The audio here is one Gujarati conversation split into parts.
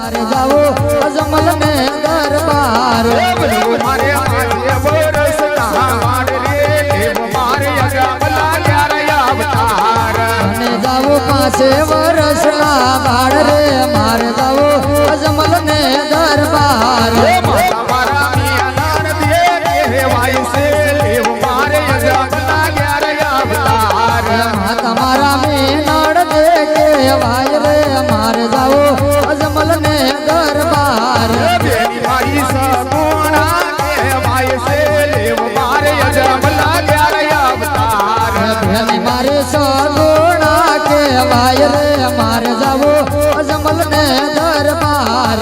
મારે જાવો અજમલ ને દરબાર મારે વરસના બાળ રે મારે અજમલા ક્યારે અવતાર અને જાવો 5 વર્ષના બાળ રે મારે જાવો અજમલ ને દરબાર મારા મિયાનાર દે કહેવાય છે લેવ મારે અજમલા ક્યારે અવતાર તમારા મેનડ દે કહેવાય રે મારે જાવો અજમલ ને દરબાર બેની મારી સગુણા કહેવાય છે લેવ મારે અજમલા ક્યારે અવતાર બેની મારે સગુણા કહેવાય રે મારે જાવો અજમલ ને દરબાર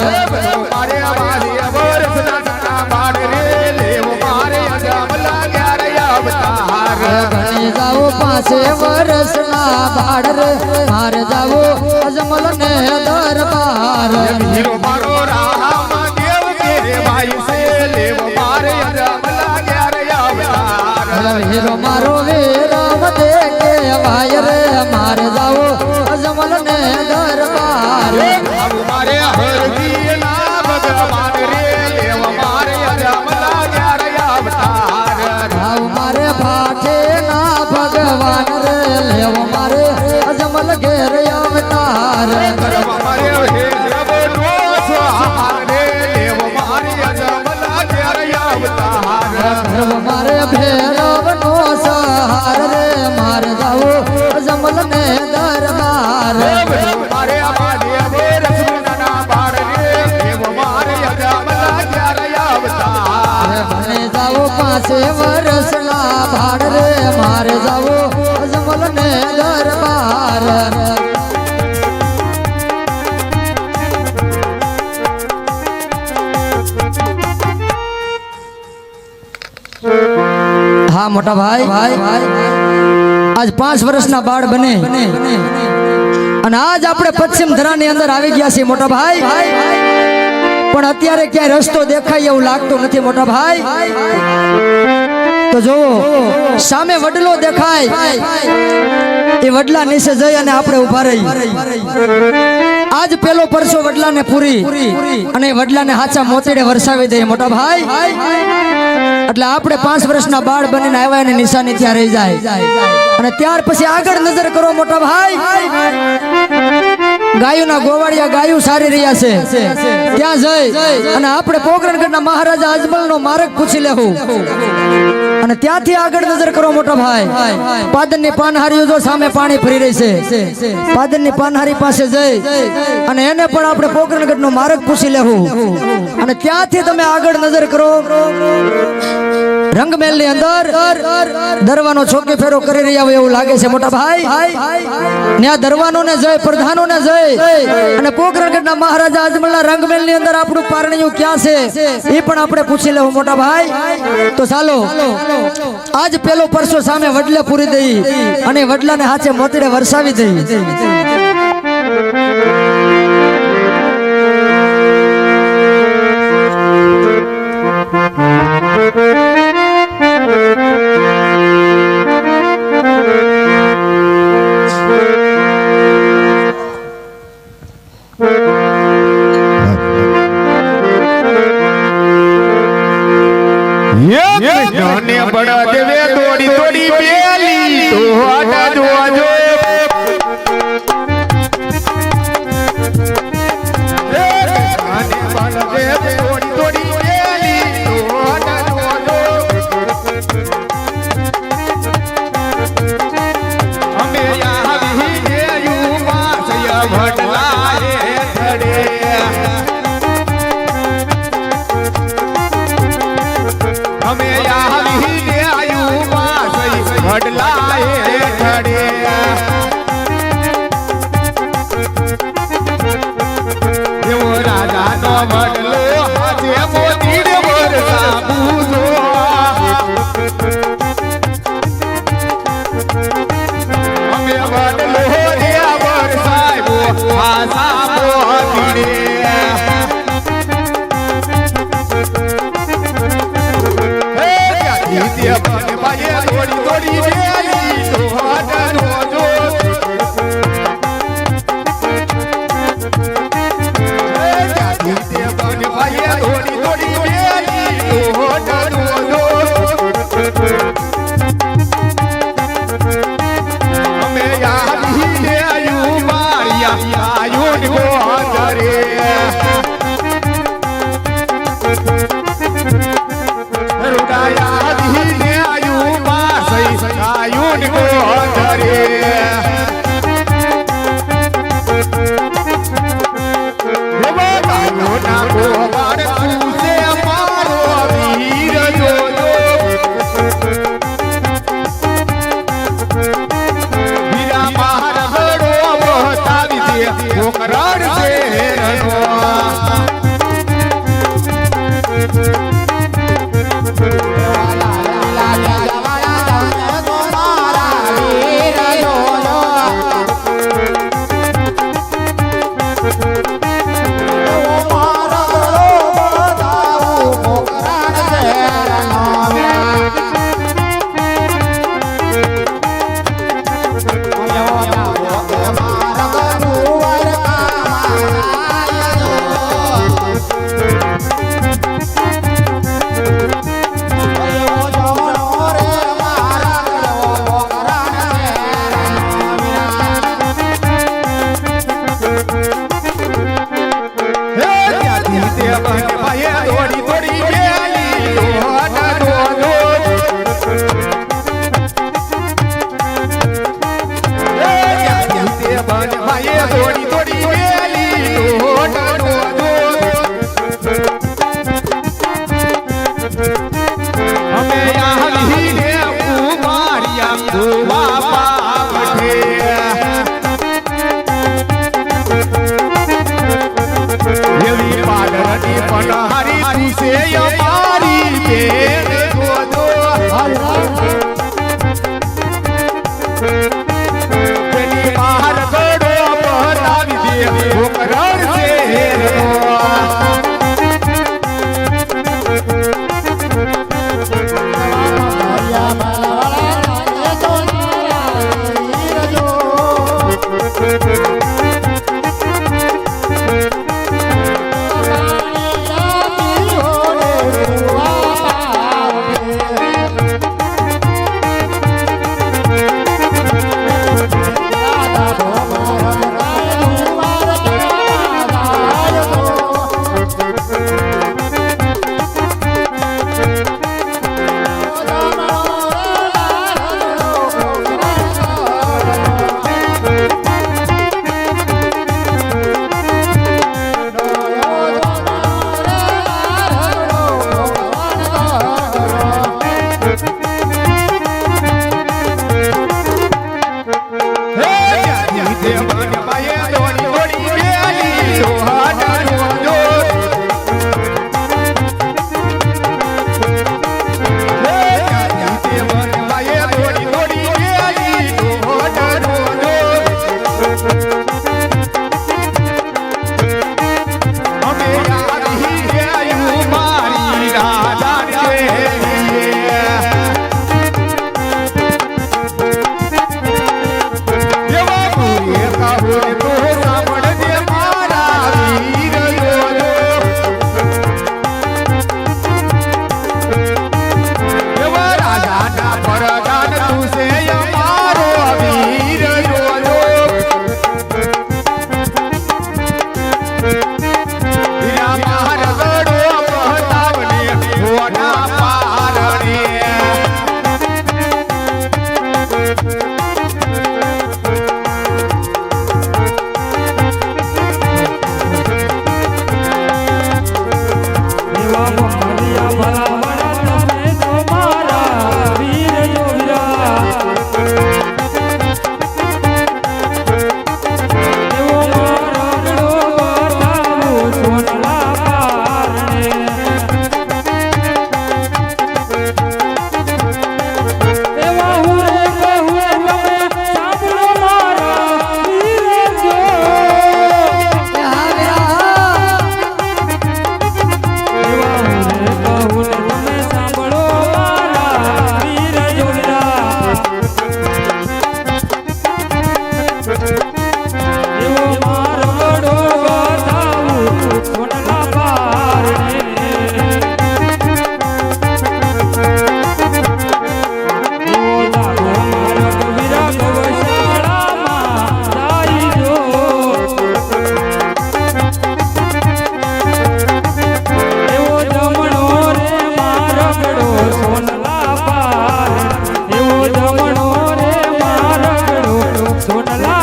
મારે મારી વરસના બાળ રે લેવ મારે અજમલા ક્યારે અવતાર ઘણી જાવો 5 વર્ષના બાળ રે મારે જાવો અજમલ ને દરબાર હીરો મારો રામ દેવ કહેવાય છે લેવ મારે અજમલા ક્યારે અવતાર હીરો મારો વીરમ દે કહેવાય રે મારે જાવો અજમલ ને દરબાર મારે હરજી ના ભગવાન રે લેવ મારે અજમલા ક્યારે અવતાર ભાવ મારે ભાઠે ના ભગવાન રે લેવો મારે અજમલ ઘેર અવતાર મારે હે જબનો સહાર રે લેવ મારે અજમલા ક્યારે અવતાર ધર્મ મારે ભૈરવ નો સહાર રે મારે જાવો અજમલ ને દરબાર મારે અમારી વરસના બાળ રે લેવ મારે અજમલા ક્યારે અવતાર મને જાવો 5 વર્ષના ભાડ રે મારે જાવો અજમલ ને દરબાર હા મોટા ભાઈ આજ 5 વર્ષના બાળ બને અને આજ આપણે પશ્ચિમ ધરાની અંદર આવી ગયા છીએ મોટા ભાઈ પણ અત્યારે ક્યાંય રસ્તો દેખાય એવું લાગતું નથી મોટા ભાઈ તો જો સામે વડલો દેખાય એ વડલા નીચે જઈ અને આપણે ઉભા રહી આજ પેલો પરસો વડલાને પૂરી અને વડલાને હાચા મોતીડે વરસાવી દઈએ મોટા ભાઈ એટલે આપણે 5 વર્ષના બાળ બનીને આવ્યા અને નિશાની ત્યાં રહી જાય અને ત્યાર પછી આગળ નજર કરો મોટા ભાઈ ગાયોના ગોવાળિયા ગાયું સારી રહ્યા છે ત્યાં જઈ અને આપણે પોકરણગઢના મહારાજા અજમલનો માર્ગ પૂછી લેવું અને ત્યાંથી આગળ નજર કરો મોટા ભાઈ પાદનની પાનહારીઓ જો સામે પાણી ફરી રહી છે પાદનની પાનહારી પાસે જઈ અને એને પણ આપણે પોકરણગઢનો માર્ગ પૂછી લેવું અને ત્યાંથી તમે આગળ નજર કરો રંગમહેલ ની અંદર દરવાનો છોકે ફેરો કરી રહ્યા હોય એવું લાગે છે મોટા ભાઈ ત્યાં દરવાનો ને જય પ્રધાનો ને જય અને પોકરણગઢના મહારાજા અજમલના રંગમહેલ ની અંદર આપણું પારણિયું ક્યાં છે એ પણ આપણે પૂછી લેવું મોટા ભાઈ તો ચાલો આજ પેલો પરસો સામે વડલે પૂરી દઈ અને વડલાને હાથે મોતીડે વરસાવી દઈ ને બડા દેવે દોડી દોડી બેલી તો આટા જોવા જો સોના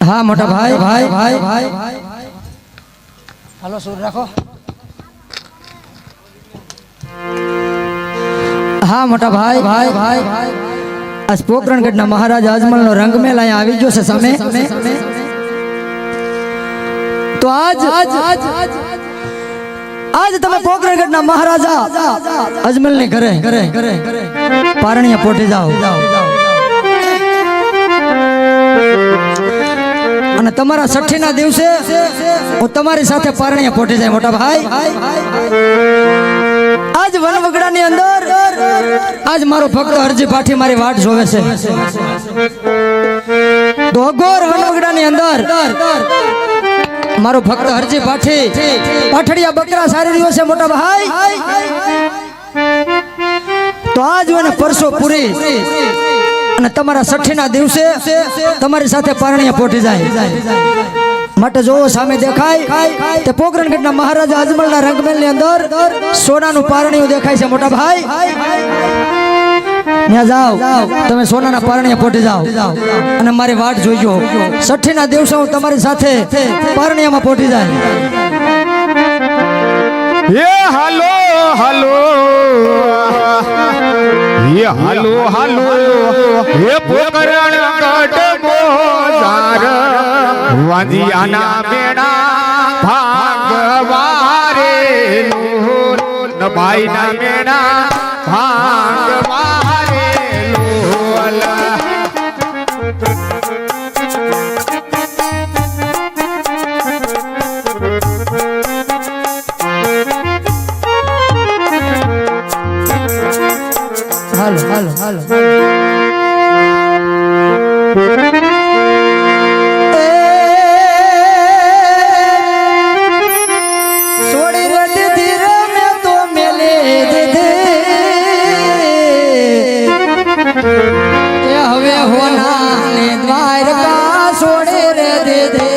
હા મોટા ભાઈ ભાઈ ભાઈ ભાઈ હાલો સુર રાખો. હા મોટા ભાઈ ભાઈ ભાઈ આજ પોકરણગઢના મહારાજા અજમલનો રંગમેલ અહીંયા આવી ગયો છે સામે. તો આજ તમે પોકરણગઢના મહારાજા અજમલને ઘરે પારણીયા પોટી જાઓ અને તમારા છઠ્ઠીના દિવસે હું તમારી સાથે પારણીયા પોટી જાય મોટા ભાઈ. આજ વનવગડાની અંદર આજ મારો ભક્ત હરજી પાઠી મારી વાટ જોવે છે. દોગોર વનવગડાની અંદર મારો ભક્ત હરજી પાઠી પાઠડિયા બકરા સારી રહ્યો છે મોટા ભાઈ. તો આજ મને પરસો પૂરી અને તમારા છઠ્ઠીના દિવસે તમારી સાથે પારણીયા પોટી જાય માટે જોવો સામે દેખાય તે પોકરણગઢના મહારાજા અજમલના રંગમેલની અંદર સોનાનું પારણીયું દેખાય છે મોટા ભાઈ. ત્યાં જાઓ તમે સોનાના પારણીયા પોટી જાઓ અને મારી વાટ જોઈજો. છઠ્ઠીના દિવસે હું તમારી સાથે પારણીયામાં પોટી જાય. એ હાલો હાલો એ હાલો હાલો એ પોકરણગઢ મોજાર વાંધિયાના મેળા ભાગવારે ભાઈના મેળા ભાગવારે હાલો હાલો હાલો છોડી રે દીધી રે મેં તો મેલે દીધી એ હવે હોના ને દ્વારકા છોડી રે દીધી.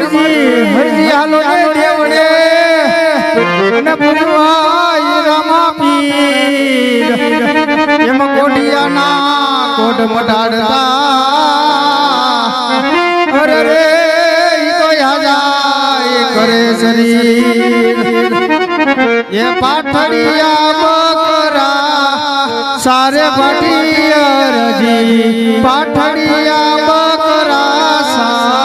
હરજી હાલો ને દેવડે ને ભૂલવાય રામા પીર એમ કોઢિયાના કોઢ મટાડતા અરે રે ઈ તો યાજાય કરે શરીર એ પાઠડિયા બકરા સારે પાટિયરજી પાઠડિયા બકરા સારે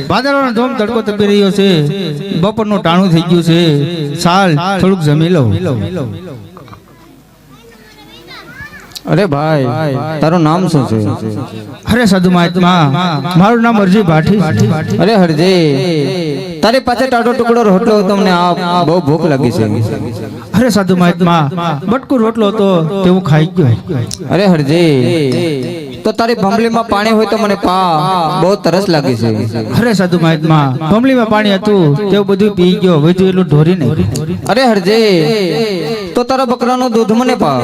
વાદળોનો ધોમ તડકો તપી રહ્યો છે બપોરનું ટાણું થઈ ગયું છે સાલ થોડુંક જમી લઉં અરે ભાઈ તારું નામ શું છે અરે સાધુ મહાત્મા મારું નામ અરજી ભાઠી અરે હરજી તારી પાસે ટાટો ટુકડો રોટલો હતો મને આ બહુ ભૂખ લાગી છે અરે સાધુ મહાત્મા બટકું રોટલો હતો તેવું ખાઈ ગયો અરે હરજી તો તારી ભંભલીમાં પાણી હોય તો મને પા બહુ તરસ લાગી છે અરે સાધુ મહાત્મા ભમલીમાં પાણી હતું તેવું બધું પી ગયો વધુ એટલું ઢોરી નહીં અરે હરજી તો તારા બકરાનું દૂધ મને પા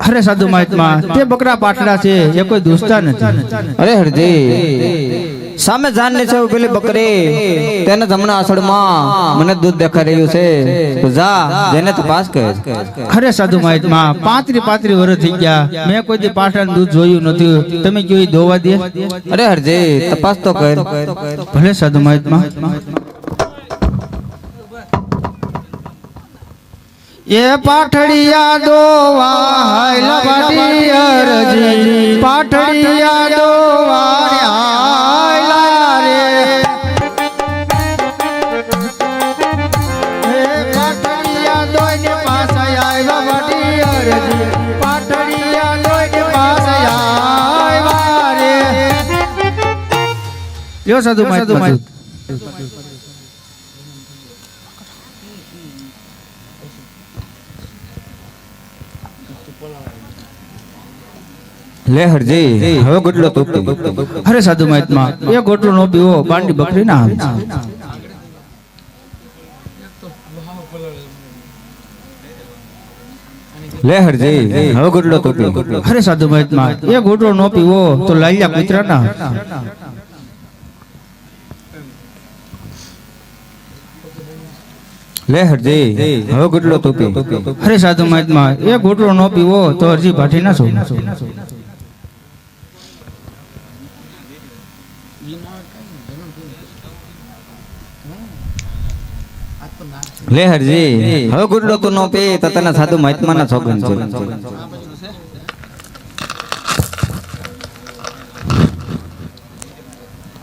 અરે સાધુ મહાત્મા તે બકરા પાટડા છે એ કોઈ દુસ્તા નથી અરે હરજી સામે જાનને છે પેલી બકરી તેને જમણા આસળમાં મને દૂધ દેખાઈ રહ્યું છે તો જા જેને તપાસ કર અરે સાધુ મહાત્મા 35 વર્ષ થઈ ગયા મેં કોઈ દી પાટડાનું દૂધ જોયું નથી તમે કયો દોવા દે અરે હરજી તપાસ તો કર ભલે સાધુ મહાત્મા એ પાઠડિયા દોવા હાયલા પાટિયરજી પાઠડિયા દોવા હાયલા રે એ પાઠડિયા દોઈને પાસે આવ્યા પાટિયરજી પાઠડિયા દોઈને પાસે આવ્યા રે યો સાધુ મહાત્મા લે હરજી હવે ગોટલો તો અરે સાધુ મહાત્મા એ ગોટલો નો પીવો બાંડી બકરી ના આવે લે હરજી હવે ગોટલો તો અરે સાધુ મહાત્મા એ ગોટલો નો પીવો તો લાલ્યા કૂતરા ના લે હરજી હવે ગોટલો તો અરે સાધુ મહાત્મા એ ગોટલો નો પીવો તો અરજી ભાઠી ના છો લે હરજી હવે ગોટલો તો નો પી તો તને સાધુ મહાત્મા ના સોગન છે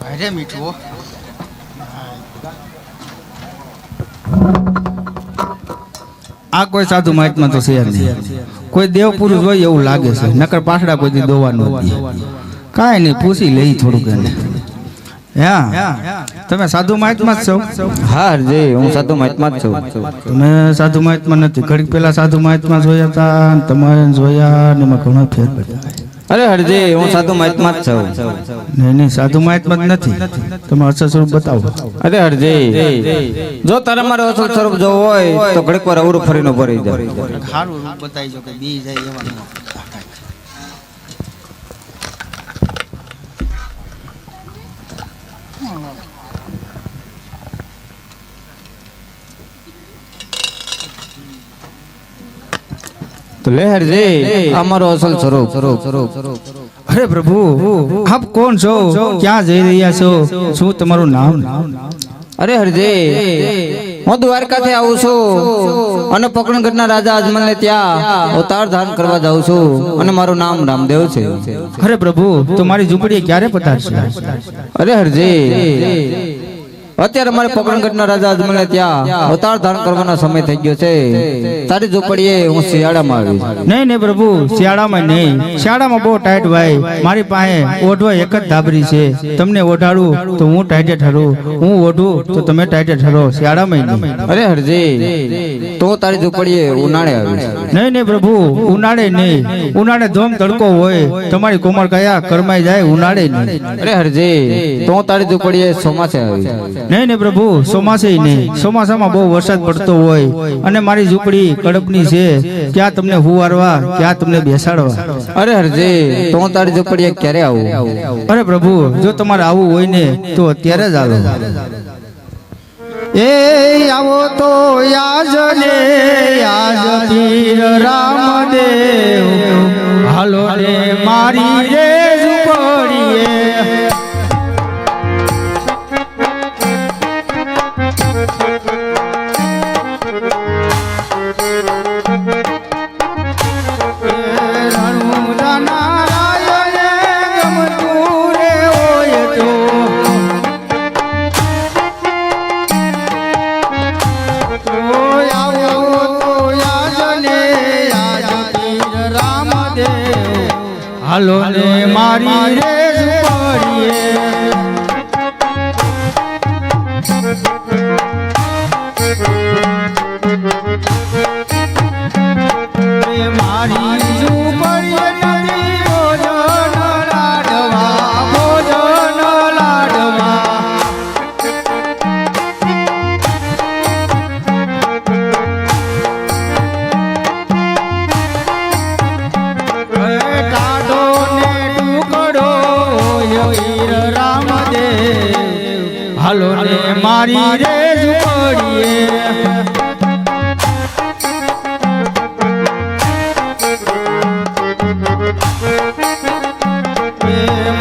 અરે મીઠું આ કોઈ સાધુ મહાત્મા તો છે નહીં કોઈ દેવ પુરુષ હોય એવું લાગે છે નકર પાછડા કોઈ દોવાનું કાંઈ નહીં પૂછી લઈ થોડુંક એને હા તમે સાધુ મહાત્મા જ છો હા હરજી હું સાધુ મહાત્મા જ છું તમે સાધુ મહાત્મા નથી ઘડીક પેલા સાધુ મહાત્મા જોયા હતા તમે જોયા ને એમાં ઘણો ફેર પડ્યો અરે હરજી હું સાધુ મહાત્મા જ છું નહીં સાધુ મહાત્મા જ નથી તમે અસલ સ્વરૂપ બતાવો અરે હરજી જો તારે મારો અસલ સ્વરૂપ જોવું હોય તો ઘડીક વાર અવરું ફરીને ભરી જાય સારું બતાવી જો કે બી જાય એવા તો લે હરજી અમારો અસલ સ્વરૂપ અરે પ્રભુ આપ કોણ છો ક્યાં જઈ રહ્યા છો શું તમારું નામ અરે હરજી હું દ્વારકાથી આવું છું અને પકણગઢના રાજા અજમલને ત્યાં અવતાર ધારણ કરવા જાઉં છું અને મારું નામ રામદેવ છે. અરે પ્રભુ તમારી ઝૂંપડી ક્યારે પધારશે? અરે હરજી, અત્યારે મારે પકણગઢના રાજા અજમલને ત્યાં અવતાર ધારણ કરવાનો સમય થઈ ગયો છે. તારી ઝૂંપડીએ હું શિયાળામાં આવી. નહીં નહીં પ્રભુ, શિયાળામાં નહીં. શિયાળામાં બહુ ટાઈટ ભાઈ. મારી પાસે ઓઢવા એક જ ધાબરી છે. તમને ઓઢાડું તો હું ટાઈટે ઠરું, હું ઓઢું તો તમે ટાઈટે ઠરો. શિયાળામાં નહીં. અરે હરજી, તો તારી ઝૂંપડીએ ઉનાળે આવી. નહીં નહીં પ્રભુ, ઉનાળે નહીં. ઉનાળે ધોમ તડકો હોય, તમારી કોમળ કયા કરમાઈ જાય. ઉનાળે નહીં. અરે હરજી, તો તારી ઝૂંપડીએ ચોમાસે આવી. નહીં નહીં પ્રભુ, ચોમાસે નહીં. ચોમાસામાં બહુ વરસાદ પડતો હોય અને મારી ઝૂંપડી કડપની છે. ક્યાં તમને હુવારવા, ક્યાં તમને બેસાડવા. અરે હરજી, તો તારી ઝૂંપડીએ ક્યારે આવું? અરે પ્રભુ, જો તમારે આવું હોય ને તો અત્યારે જ આવો. એ આવો તો યાજ ને યાજ પીર રામદેવ, હાલો રે મારી રે ઝૂંપડીએ. હાલો ને મારી રે ઝૂંપડીએ. મારી ઝૂંપડીએ નથી ભોજન લાડવા, ભોજન લાડવા. કાઢો ને ટુકડો વીર રામદેવ, હાલો ને મારી રે ઝૂંપડીએ.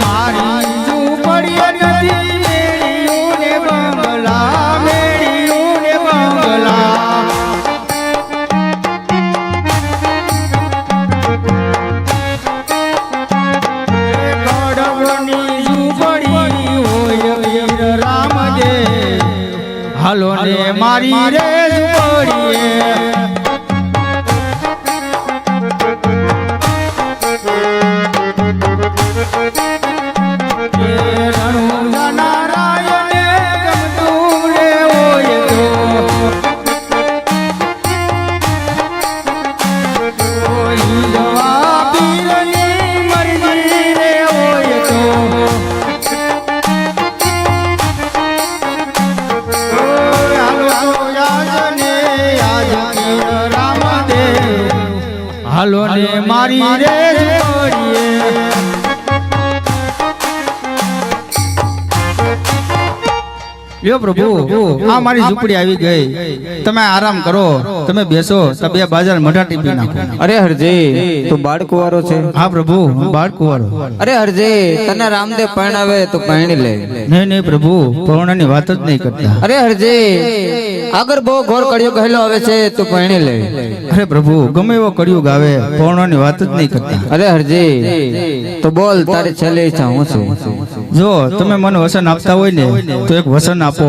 મારી ઝૂંપડીએ નથી મેળ્યું ને બંગલા, મેળ્યું ને બંગલા. કડવની ઝૂંપડી હોય વીર રામદેવ, હાલો ને મારી રે ઝૂંપડીએ. હાલો ને મારી રે ઝૂંપડીએ. લ્યો પ્રભુ, આ મારી ઝૂંપડી આવી ગઈ. તમે આરામ કરો, તમે બેસો તો બે બાજાર મઢા ટીપી નાખો. અરે હરજી, તું બાળકુવારો છે? હા પ્રભુ, હું બાળકુવારો. અરે હરજી, તને રામદેવ પરણાવે તો પરણી લે. નહીં નહીં પ્રભુ, પરણાની વાત જ નહીં કરતા. અરે હરજી, આગળ બહુ ઘોર કળિયુગ ગયેલો આવે છે, તું પરણી લે. અરે પ્રભુ, ગમે એવો કળિયુગ આવે, પરણાની વાત જ નહીં કરતા. અરે હરજી, તો બોલ, તારી છેલ્લી ઈચ્છા હું છે? જો તમે મને વસન આપતા હોય ને તો એક વસન આપો.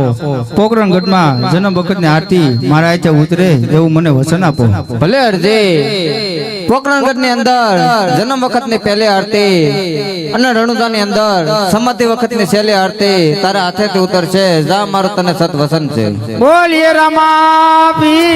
પોકરણગઢમાં જન્મ વખતની આરતી મારા આચે ઉતરે એવું મને વસન આપો. ભલે હરજી, પોકરણગઢની અંદર જન્મ વખતની પહેલી આરતી અને રણુદાની અંદર સમાધિ વખતની છેલ્લી આરતી તારા હાથેથી ઉતરશે. જા, મારું તને સત વસન છે. બોલીએ રામાપી.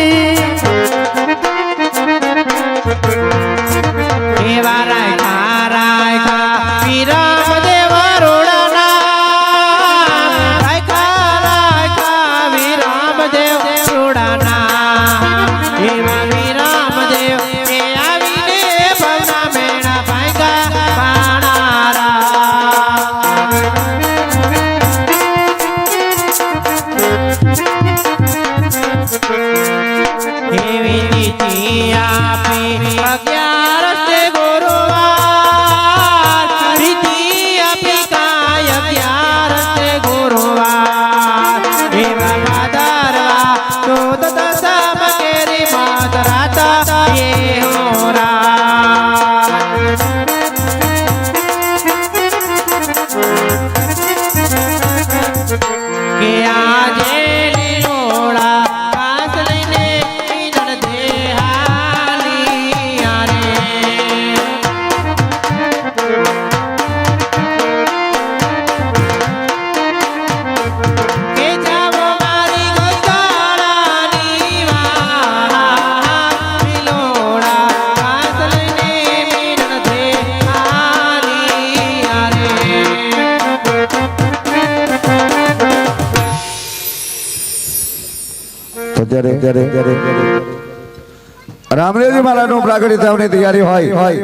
રામદેવજી મહારાજનું પ્રાગટ્ય થવાની તૈયારી હોય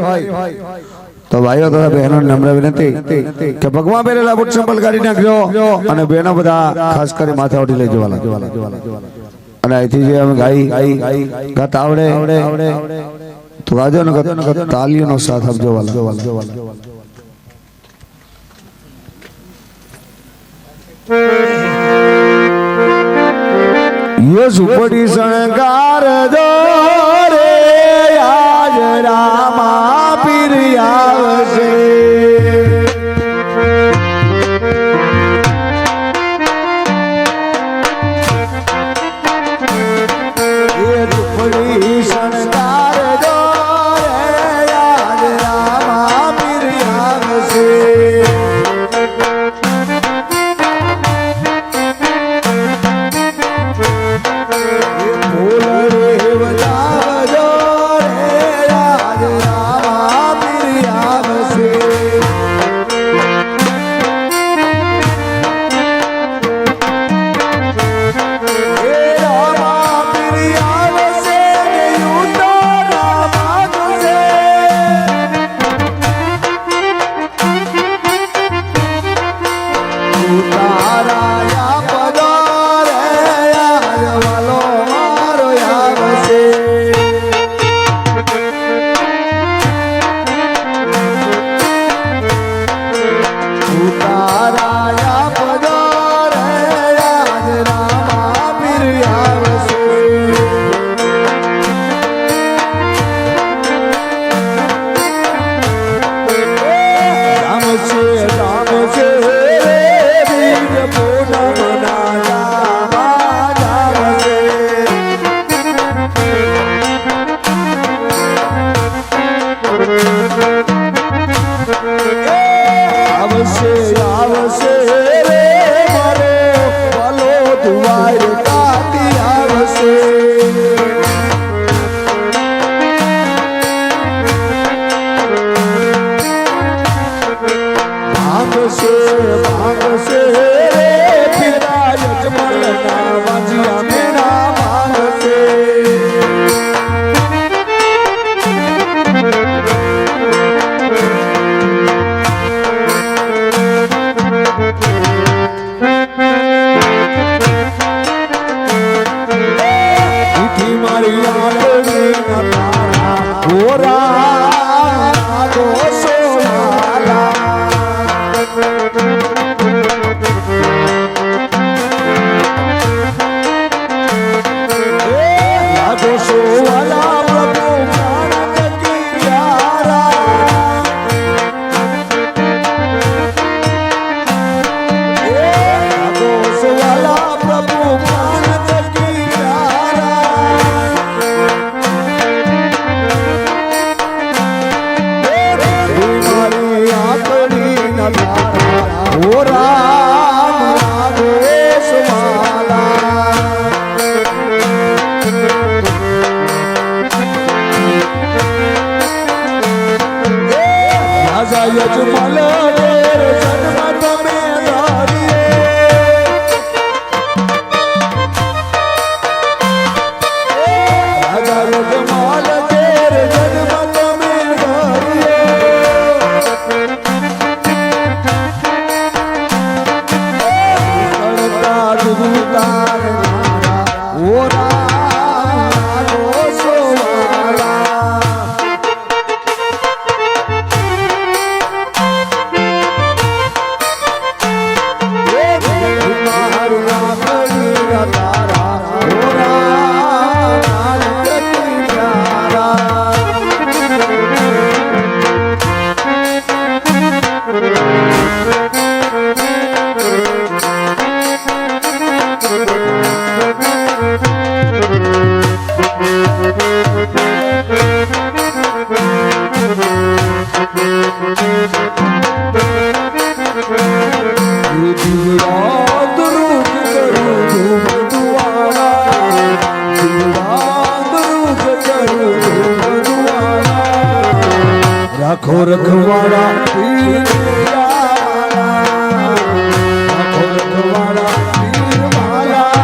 તો ભાઈઓ તથા બહેનો નમ્ર વિનંતી કે ભગવાન પહેરેલા બુટ ચંપલ કાઢી નાખજો અને બહેનો બધા ખાસ કરી માથે ઓઢી લઈ જવાલા અને અહીંથી જે અમે ગાતા આવડે તો વાજો ને તાલીઓનો સાથ આપજો વાલા યે ઝૂંપડી શણગાર જો રે આજ રામા પીર આવશે યે ઝૂંપડી શણગાર જો રે આજ રામા પીર આવશે રાખો રખવાડા પીર માલા, રાખો રખવાડા પીર માલા.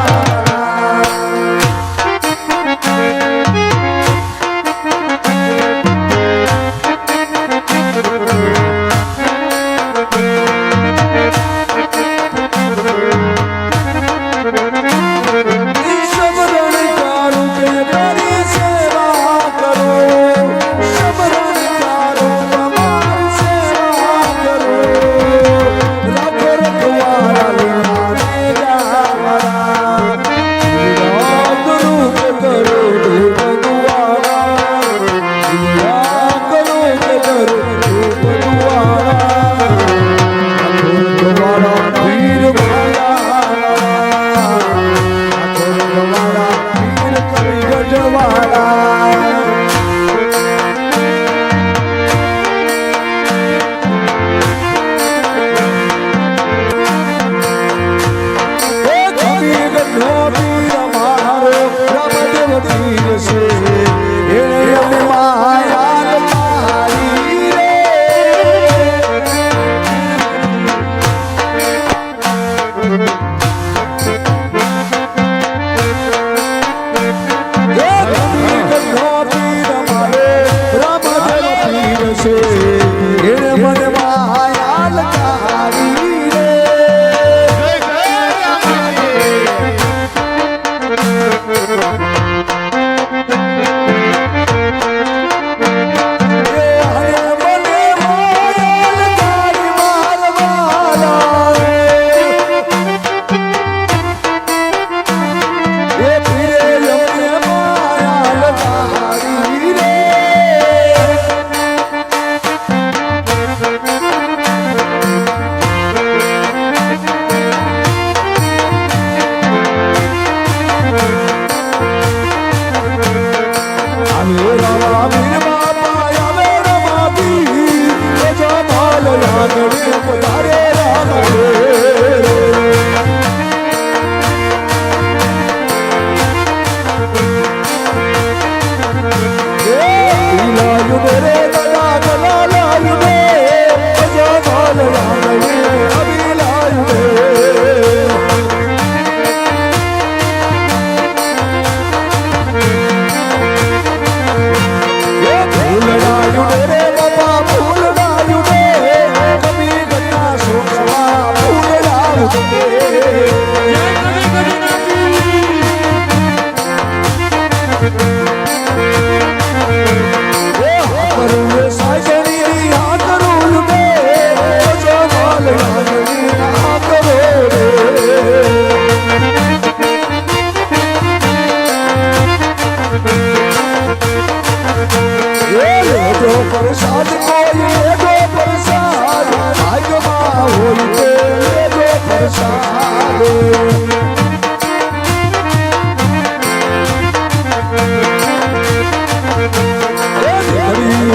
પ્રસાદ કોઈ લેજો પ્રસાદ ભાગ્યમાં હોય તે લેજો પ્રસાદ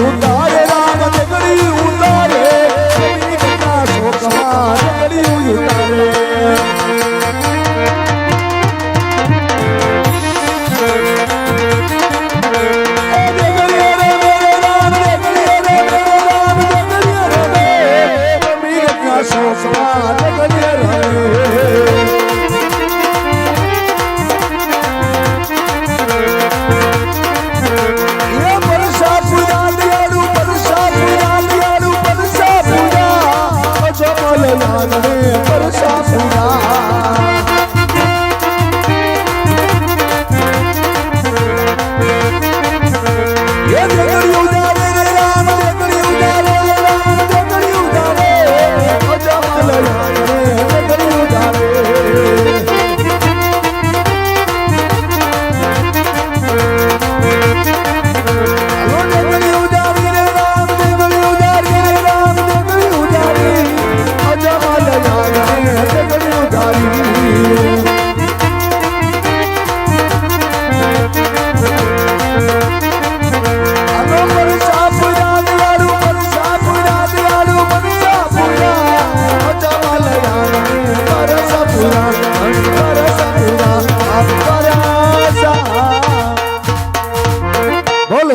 ઉતારે રામ જગડી ઉતારે કબીરના શોકમાં જગડી ઉતારે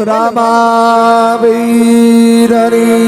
રામા વીરની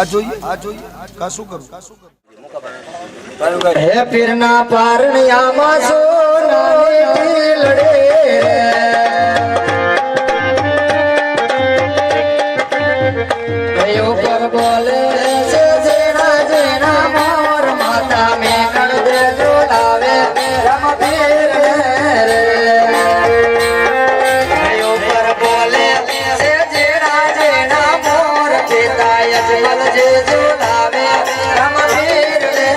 આ જોઈએ કા શું કરું હે પીરના પારણિયામાં સોનાની લડે કયો પર બોલે છે જેના જેના મોર માતા મેં કણ દે જોલાવે રમ પીર રે કયો પર બોલે છે જેના જેના મોર પિતા યજમલ જે જોલાવે રમ પીર રે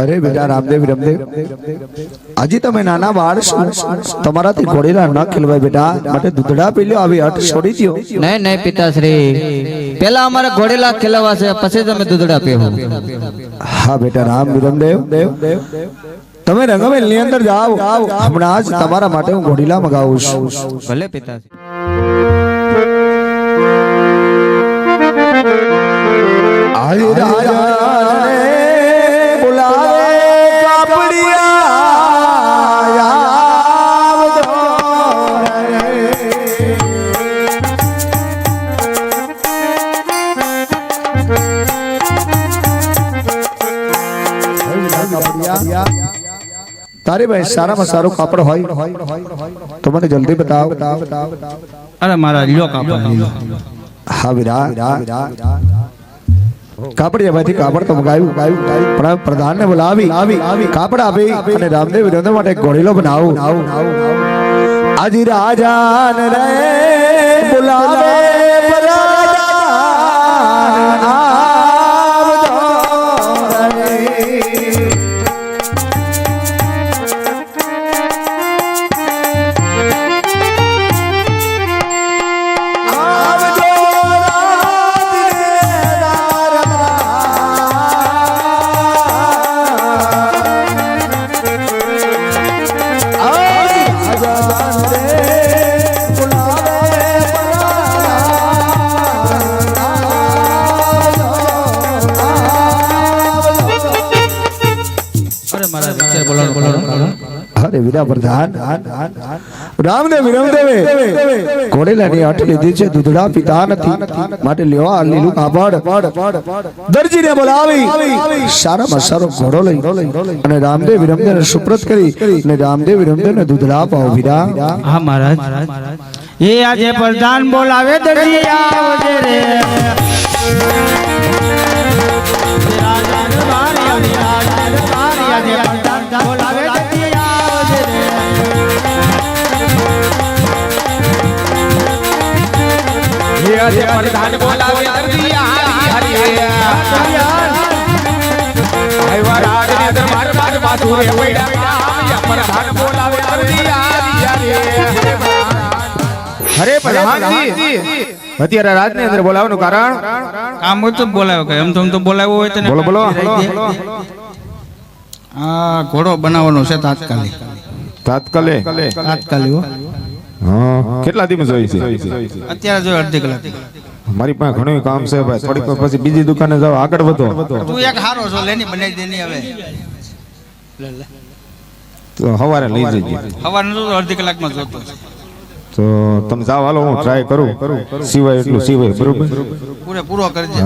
અરે બેટા રામદેવ રામદેવ આજે તમે નાના બાળ છો તમારાથી ઘોડેલા ન ખેલવાય બેટા માટે દૂધડા પીલ્યો આવી હટ છોડી દો નહીં નહીં પિતાશ્રી પેલા અમારે ઘોડેલા ખેલવા છે પછી તમે દૂધડા પીવો હા બેટા રામ રામદેવ તમે રંગમેલ ની અંદર જાઓ હમણાં જ તમારા માટે હું ઘોડીલા મગાવું છું ભલે પિતાશ્રી આજે રાજા તારી ભાઈ સારામાં સારું કાપડ હોય તો મને જલ્દી બતાવ. અરે મારા લ્યો કાપડ લીધો. હા વીરા, કાપડિયામાંથી કાપડ તો મગાવ્યું પણ પ્રધાનને બોલાવી કાપડ આપી અને રામદેવ વિરોધ માટે એક ઘોડીલો બનાવું. આજી રાજાન રે બોલાવે પ્રધાન આવજો રે. અરે મારા વિચાર બોલાવો. અરે વીરા પ્રધાન, રામદેવ વિરમદેવે ઘોડેલાની આઠ લીધી છે, દૂધડા પીતા નથી, માટે લેવા લીલું કાપડ દરજીને બોલાવી સારામાં સારો ઘોડો લઈ અને રામદેવ વિરમદેવને સુપ્રત કરી અને રામદેવ વિરમદેવને દૂધડા પાવ. વીરા, હા મહારાજ. એ આજે પ્રધાન બોલાવે દરજી આવજે રે. આજે પ્રધાન બોલાવે દરજી અરે પ્રધાનજી અત્યારે રાજની અંદર બોલાવવાનું કારણ આમ હોય તો બોલાવ્યો કે એમ તો બોલાવ્યો હોય તને બોલો બોલો આ ઘોડો બનાવવાનો છે તાત્કાલિક. તાત્કાલિક તાત્કાલિક હો. હા કેટલા દિવસ હોય છે અત્યારે જો અડધી કલાક. મારી પાસે ઘણું કામ છે ભાઈ, થોડીક વાર પછી બીજી દુકાને જાવ, આગળ વધો. તું એક હારો છો, લેની બનાવી દેની હવે. તો સવારે લઈ જજે. હવાનું તો અડધી કલાકમાં જોતો છે. તો તમે જાઓ, હાલો હું ટ્રાય કરું, સિવાય એટલું સિવાય, બરોબર પૂરેપૂરો કરજે.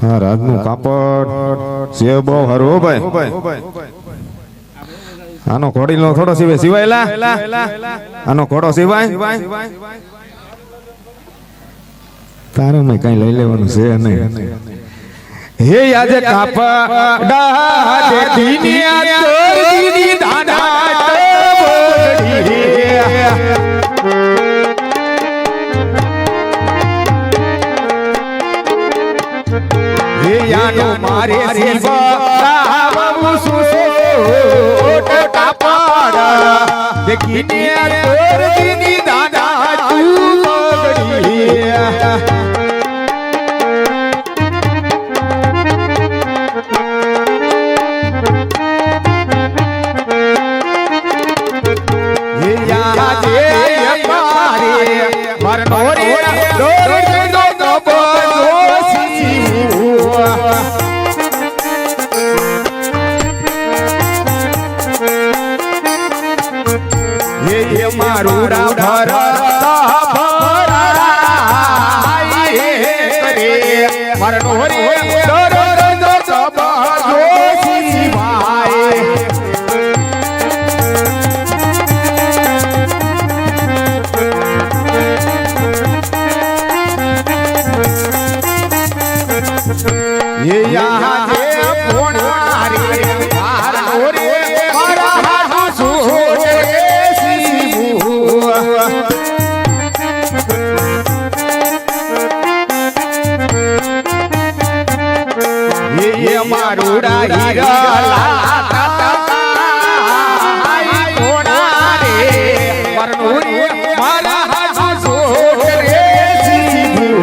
હા રાજનું કાપડ છે બહુ સારું હો ભાઈ. આનો ઘોડીલો થોડો સિવાય લા, આનો ઘોડો સિવાય તારે મેં કઈ લઈ લેવાનું છે નહીં. હે આજે કાપડા દેતીની આતોરની દાડા તબડી હે યાનો મારે સિવા સુસોટ કાપડા દેતીની આતોરની દાડા તબડી મારુડા ભરતા ભરાય કરે મરનો રે ડર સબજો શિવાય ये यहाँ के पोणारी मारनो रे मारा हासु रे शिवू ये मारुड़ा हीरा लाता आई पोणारे मरनो रे मारा हासु रे शिवू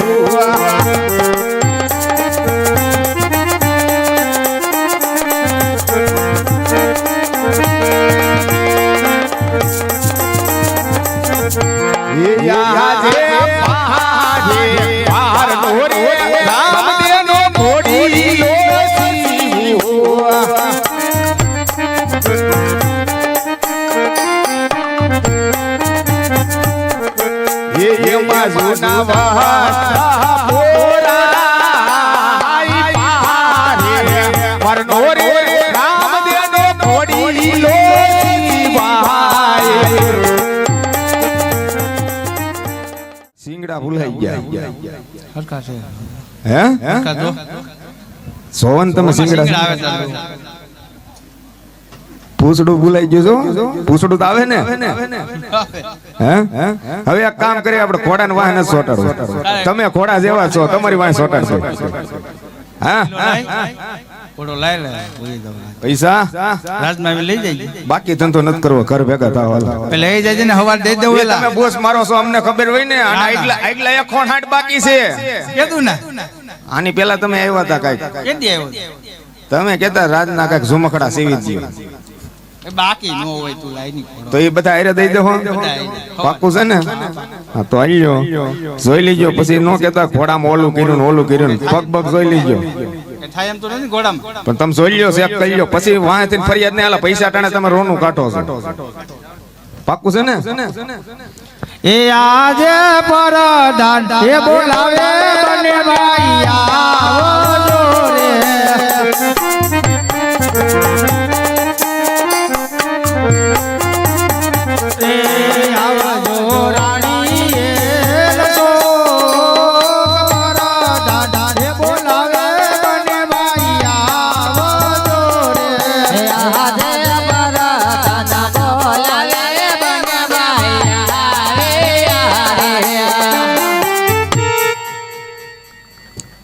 રામ દેનો ભૂલાઈ ગયા હરખા છે હે હરખા જો સોવન તમે સિંગડા સિંગડા આવે ચાલુ પૂછડું ભૂલાઈ ગયું છો પૂછડું તો આવે ને હે હવે એક કામ કરીએ આપણે ઘોડાને વાહન જ સોટાડો તમે ઘોડા જેવા છો તમારી વાહન સોટાડશો હા ઓડો લાય લે ઓય દો પૈસા રાજમાં લઈ જાય બાકી ધંધો નથી કરવો ઘર ભેગા થાવ પેલે લઈ જાય ને હવાર દે દેવું એલા તમે બોસ મારો છો અમને ખબર હોય ને અને આગલા એક ખોણ હાટ બાકી છે કેતું ના આની પેલા તમે આવ્યા હતા કાઈક કેદી આવ્યો તમે કેતા રાજના કાઈક ઝુમખડા સીવી દીધો એ બાકી નો હોય તું લાઈ ની તો એ બધા આરે દઈ દેહો પાકું છે ને હા તો આલ્યો જોઈ લીજો પછી નો કેતા ઘોડામાં ઓલું કર્યું પગ પગ જોઈ લીજો થાય એમ તો નથી ઘોડામાં પણ તમે જોઈ લ્યો ચેક કરી લ્યો પછી વાંથી ફરિયાદ ને આલા પૈસા ટાણે તમે રોનું કાઢો છો પાકું છે ને એ આજે પરદાન એ બોલાવે બને ભાઈ આવો રે એ આવો રાણી એ લસો પરદાન એ બોલાવે બને ભાઈ આવો રે એ આજે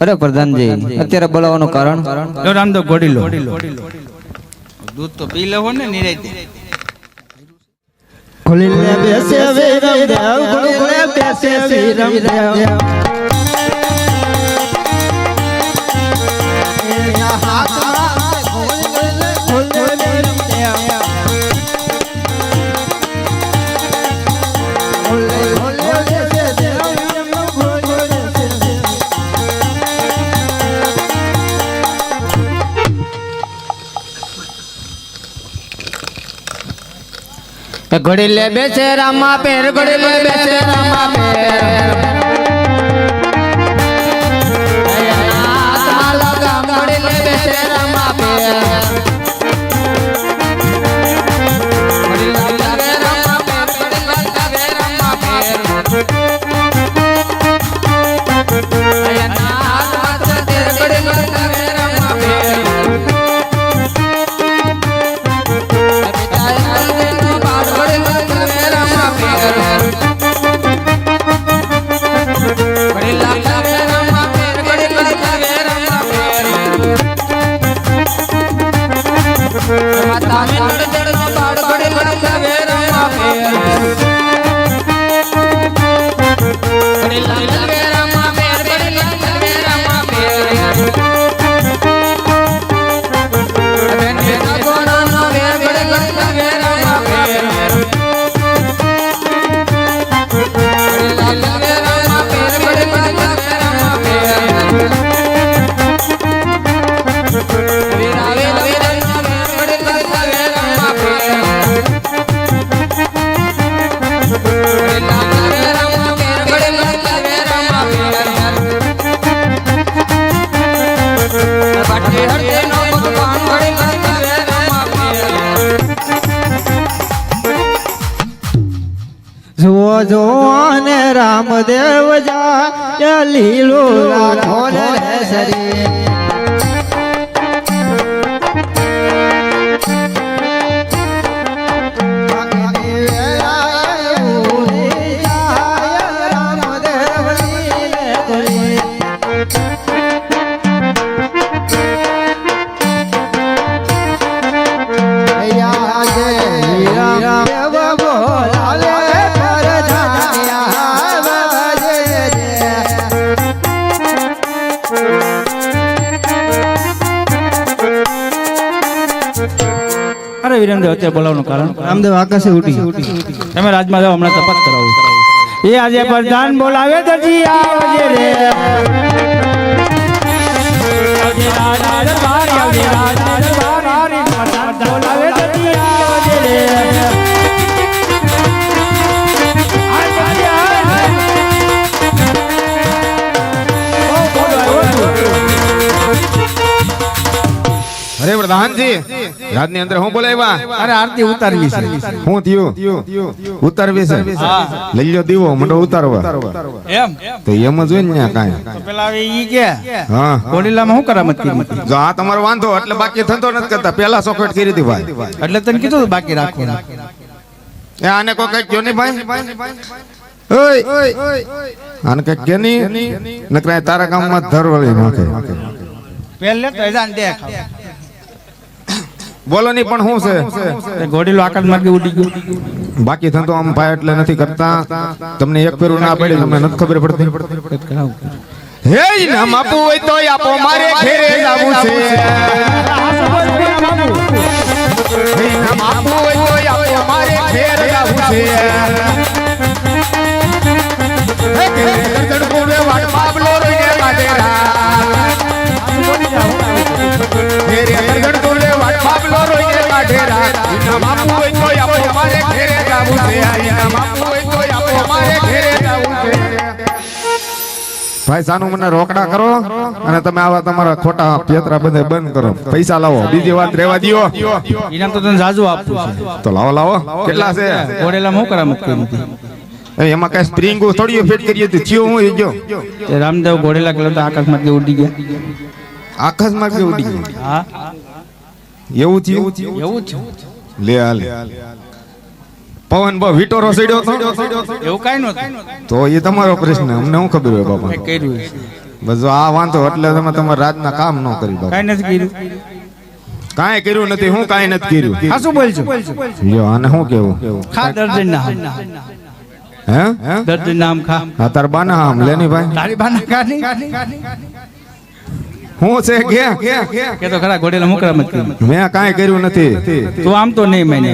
અરે પ્રધાનજી અત્યારે બોલાવવાનું કારણ રામદેવ ઘોડી લો દૂધ તો પી લો ને નિરાતે ખોલીને બેસે વીરમ દેવ ખોલીને બેસે વીરમ દેવ ઘડી લે બેસે રામા પેર ઘડી લે બેસે રામા પેર આત્મા લગા ઘડી લે બેસે રામા પેર ઘડી લાગે રામા પેર ઘડી લાગે રામા પેર આયા આત્મા તેર ઘડી લાગે રામા પેર જુઓ જુઓ ને રામદેવ જા લીલો રાખો ને શરીર અરે વીરેન્દ્ર અત્યારે બોલાવવાનું કારણ રામદેવ આકાશે ઉડી તમે રાજમાં જાઓ હમણાં તપાસ કરાવો એ આજે પ્રધાન બોલાવે તો જી આવજે રે આવજે રાજા દરબાર આવજે રાજા દરબાર પ્રધાન બોલાવે તો જી આવજે રે અરે પ્રધાનજી રાજની અંદર હું બોલાવ્યા અરે આરતી ઉતારવી છે હું થયું ઉતારવી છે લઈ લ્યો દીવો મંડો ઉતારવા એમ તો એમ જ હોય ને ન્યા કાંઈ તો પેલા હવે ઈ કે હા ગોડીલામાં શું કરામત કરી હતી? જો આ તમારો વાંધો એટલે બાકી ધંધો નથી કરતા પેલા સોકેટ કરી હતી ભાઈ એટલે તને કીધું હતું બાકી રાખવાનું. એ આને કોઈ કઈ કયો નહીં ભાઈ ઓય આને કઈ કે નહીં નકરા તારા ગામમાં ધરવળી નાખે પહેલે તો એજાન દેખ બોલો નહીં પણ શું છે તે ગોડીલો આકાશ માર્ગે ઉડી ગયો. બાકી ધંધો આમ ભાઈ એટલે નથી કરતા તમને એક પેરું ના પડી તમને નથી ખબર પડતી હે નામ આપવું હોય તો આપો મારે ઘેરે જાવું છે હે નામ આપવું હોય તો આપો મારે ઘેર જાવું છે હે ઘેરે ગરદડ કોરે વાટ બાબલો રોઈને કાઢેરા ઘેરે ગરદડ કોરે વાટ બાબલો રોઈને કાઢેરા નામ આપવું હોય તો આપો મારે ઘેરે જાવું છે નામ આપવું હોય તો આપો મારે ઘેરે જાવું છે ભાઈ સાનું મને રોકડા કરો અને તમે આવા તમારા ખોટા પેતરા બધે બંધ કરો પૈસા લાવો બીજી વાત રહેવા દ્યો ઇનામ તો તને જાજુ આપવું છે. તો લાવો લાવો કેટલા છે ગોડીલામાં શું કરામત કરી હતી? એમાં કઈ સ્પ્રિંગ થોડી ફિટ કરી હતી થયો હું ગયો તે રામદેવ ગોડીલા કે આકાશ માર્ગે ઉડી ગયા. આકાશ માર્ગે ઉડી ગયો હા એવું થયું એવું છે. લે હાલ પવન બહુ વિટોરો સડ્યો તો એવું કાઈ નહોતું. તો એ તમારો પ્રશ્ન અમને શું ખબર હોય બાપા મેં કર્યું છે. બસ જો આ વાંધો એટલે તમે તમારા રાજના કામ ન કરી બાપા કાઈ નથી કર્યું. કાંઈ કર્યું નથી હું કાંઈ નથી કર્યું હા શું બોલছো? લ્યો આને શું કેવું ખા દર્દન નામ. હે દર્દન નામ ખા. આ તાર બાના આમ લેની ભાઈ તારી બાના ખાની હું છે કે કે તો ખરા ગોડીલા હું કરામત કરી. મેં કાંઈ કર્યું નથી તો આમ તો નહીં માને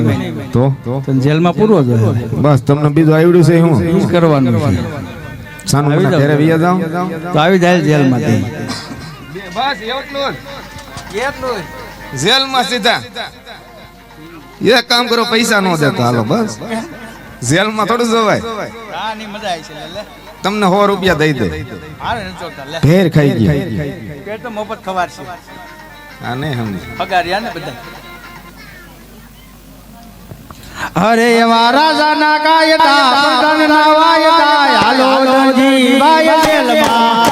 તો તને જેલમાં પૂરો જ હોય. બસ તમને બીજું આવડ્યું છે હું ઈ જ કરવાનું છે. સાનું મને ઘરે વિયા જાઉં તો આવી જાય જેલમાંથી. બસ એટલું જેલમાં સીધા એક કામ કરો પૈસા નો દેતા હાલો બસ જેલમાં થોડું જવાય તમને 100 રૂપિયા દઈ દે ફેર ખાઈ ગઈ પેટ તો મફત ખવાડશે. આ નહીં સમજી પગારિયા ને બધા. અરે એવા રાજાના કાયદા પ્રધાનના વાયદા હાલો નોજી વાય જેલમાં.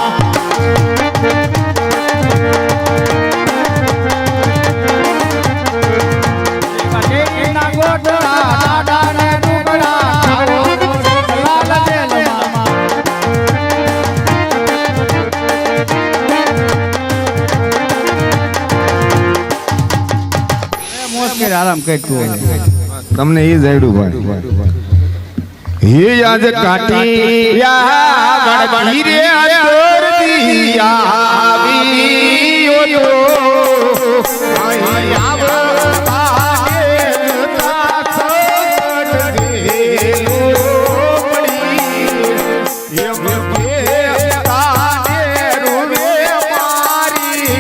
ના ગોટડા દાડા ને ટુકડા હાલો નોજી લાલ જેલમાં. મોસ્કેર આરામ કરતું હોય. તમને એ જડ્યું ભાઈ હે આજ કાટિયા ગણબણી રે અરદી આવી ઓ આય આવ પાગે તાસટ દે પડી એમ કે તાને રૂવે મારી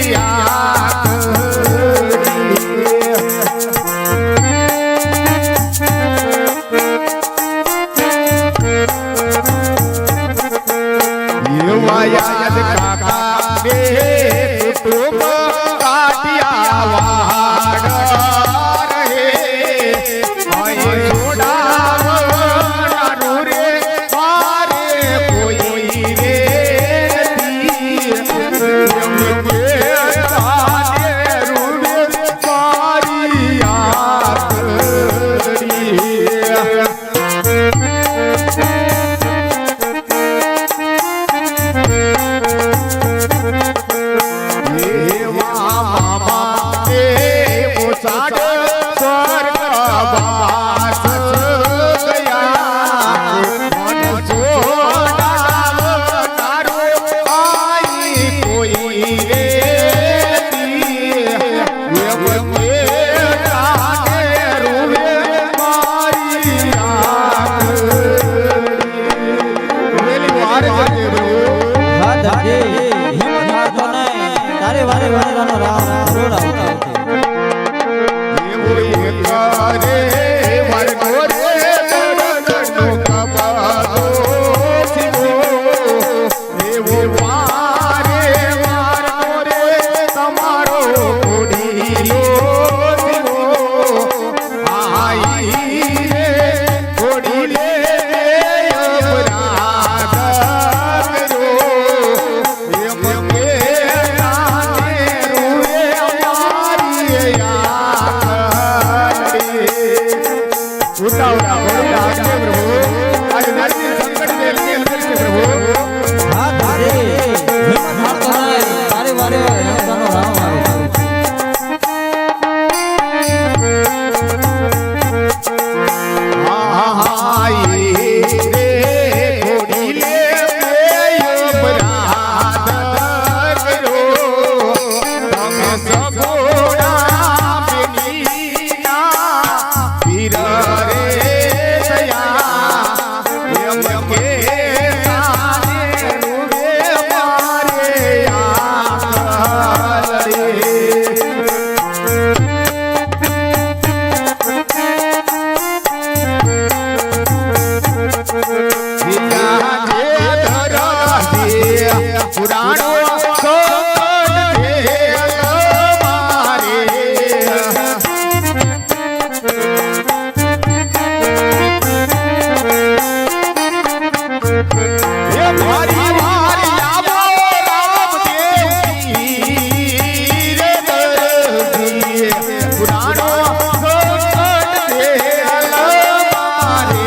યાદ કાકા બે કુટુંબ કાટિયા વાડ રહે આય જોડાવનારું રે મારે કોઈ રે નથી એમ કે તાને રૂવે મારી આખરી તમારો પુરાણો સંકટ દેલ મારે એ મારી મારી આવો રામદેવજી રે દરજી પુરાણો સંકટ દેલ મારે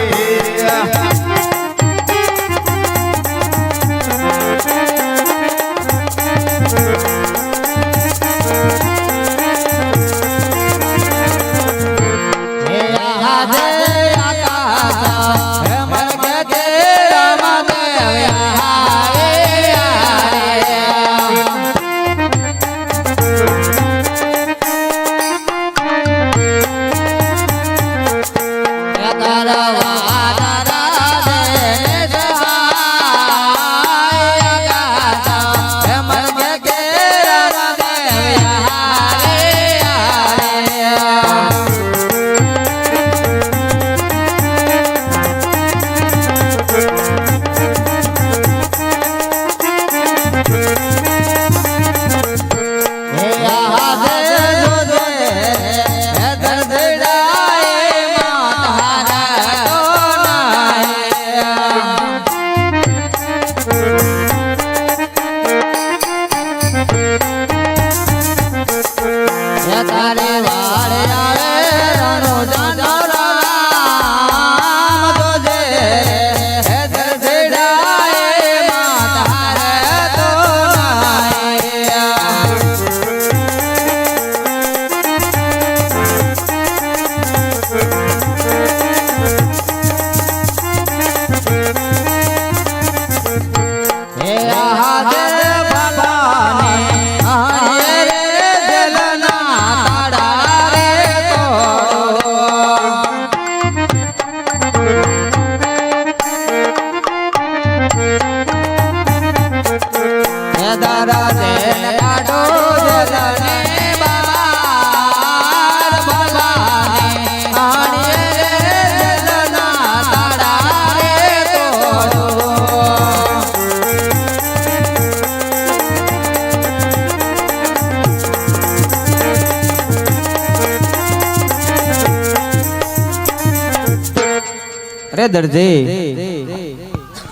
અરે દરજી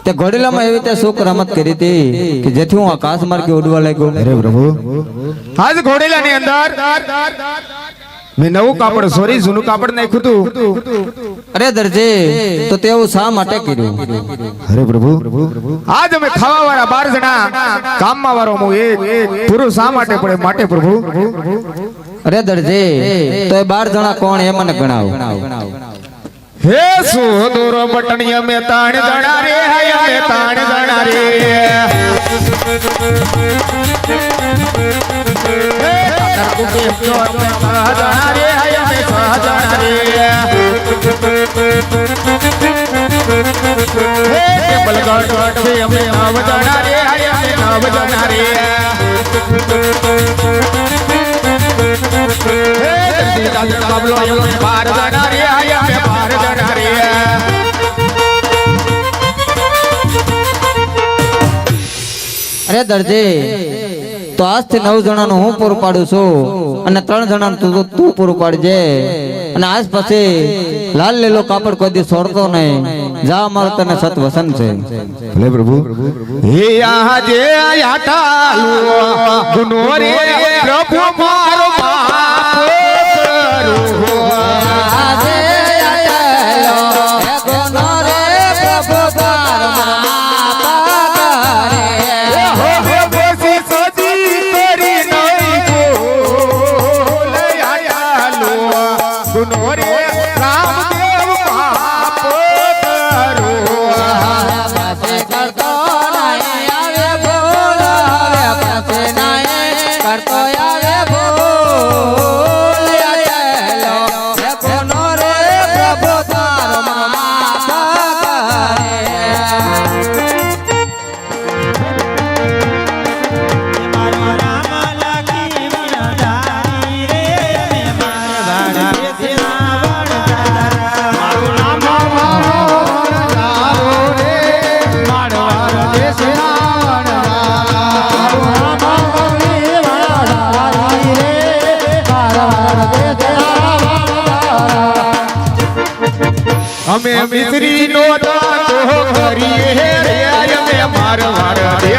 તે ઘોડીલામાં એવી રીતે શું રમત કરી હતી કે જેથી હું આકાશ માર્ગે ઉડવા લાગ્યો. અરે પ્રભુ આજ ઘોડેલાની અંદર મેં નવું કાપડ સોરી જૂનું કાપડ નાખ્યું હતું. અરે દરજી તો તેવું શા માટે કર્યું? અરે પ્રભુ આજ અમે ખાવા વાળા 12 જણા કામમાં વાળો હું એક પુરુષ શા માટે પડે માટે પ્રભુ. અરે દરજી તો એ 12 જણા કોણ એ મને ગણાવો. હે સુદૂર બટણી અમે 3 જણા રે અમે 3 જણા રે હે કાતર કુકે જો અમે 6 જણા રે અમે 6 જણા રે હે ટેબલગઢ છે અમે 9 જણા રે અમે 9 જણા રે હે જલ્દી દાદા બાબલો અમે 12 જણા રે અમે 12 જણા રે. અરે દરજી તો આજથી 9 જણાનું હું પૂરું પાડું છું અને 3 જણાનું તું પૂરું પાડજે અને આજ પછી લાલ લીલો કાપડ કોઈ દી છોડતો નહીં. જા મારું તને સત વસન છે. ભલે પ્રભુ હે આજે આટાલુ ગુનો રે પ્રભુ મારો માફ કરો. આજે આટેલો હે ગુનો રે પ્રભુ તારો માફ કરે. હો બેસી સજી કરી નહીં બોલ આટાલુ ગુનો રે રામદેવ માફ કરો. પાસે કરતો નહીં આવે ભૂલ, હવે પાસે નહીં કરતો આવે ભૂલ. આટેલો મિશ્રી નો દાંતો કરીએ રે અમે મારવાડ રે